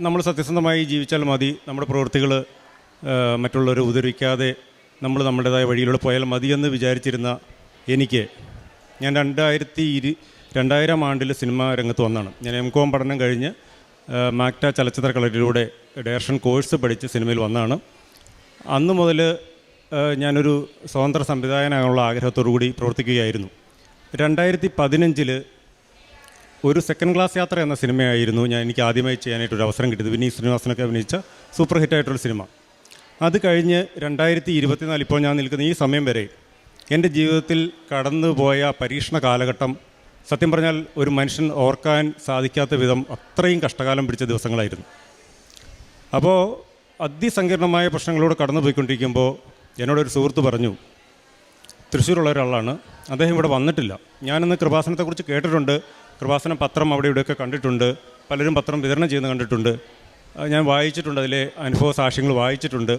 നമ്മൾ സത്യസന്ധമായി ജീവിച്ചാൽ മതി, നമ്മുടെ പ്രവൃത്തികൾ മറ്റുള്ളവരെ ഉപദ്രവിക്കാതെ നമ്മൾ നമ്മുടേതായ വഴിയിലൂടെ പോയാൽ മതിയെന്ന് വിചാരിച്ചിരുന്ന എനിക്ക്, ഞാൻ 2000 ആണ്ടിൽ സിനിമാ രംഗത്ത് വന്നതാണ്. ഞാൻ MCOM പഠനം കഴിഞ്ഞ് മാക്ട ചലച്ചിത്ര കളരിയിലൂടെ ഡയറക്ഷൻ കോഴ്സ് പഠിച്ച് സിനിമയിൽ വന്നതാണ്. അന്ന് മുതൽ ഞാനൊരു സ്വതന്ത്ര സംവിധായകനാകാനുള്ള ആഗ്രഹത്തോടു കൂടി പ്രവർത്തിക്കുകയായിരുന്നു. 2015 ഒരു സെക്കൻഡ് ക്ലാസ് യാത്ര എന്ന സിനിമയായിരുന്നു എനിക്ക് ആദ്യമായി ചെയ്യാനായിട്ടൊരു അവസരം കിട്ടിയത്. വിനീത് ശ്രീനിവാസനൊക്കെ അഭിനയിച്ച സൂപ്പർ ഹിറ്റായിട്ടുള്ള സിനിമ. അത് കഴിഞ്ഞ് 2024 ഇപ്പോൾ ഞാൻ നിൽക്കുന്ന ഈ സമയം വരെ എൻ്റെ ജീവിതത്തിൽ കടന്നുപോയ പരീക്ഷണ കാലഘട്ടം സത്യം പറഞ്ഞാൽ ഒരു മനുഷ്യൻ ഓർക്കാൻ സാധിക്കാത്ത വിധം അത്രയും കഷ്ടകാലം പിടിച്ച ദിവസങ്ങളായിരുന്നു. അപ്പോൾ അതിസങ്കീർണമായ പ്രശ്നങ്ങളോട് കടന്നു പോയിക്കൊണ്ടിരിക്കുമ്പോൾ എന്നോടൊരു സുഹൃത്ത് പറഞ്ഞു, തൃശ്ശൂരുള്ള ഒരാളാണ്, അദ്ദേഹം ഇവിടെ വന്നിട്ടില്ല. ഞാനിന്ന് കൃപാസനത്തെക്കുറിച്ച് കേട്ടിട്ടുണ്ട്, കൃപാസനം പത്രം അവിടെ ഇവിടെയൊക്കെ കണ്ടിട്ടുണ്ട്, പലരും പത്രം വിതരണം ചെയ്യുന്നത് കണ്ടിട്ടുണ്ട്, ഞാൻ വായിച്ചിട്ടുണ്ട്, അതിലെ അനുഭവ സാക്ഷ്യങ്ങൾ വായിച്ചിട്ടുണ്ട്.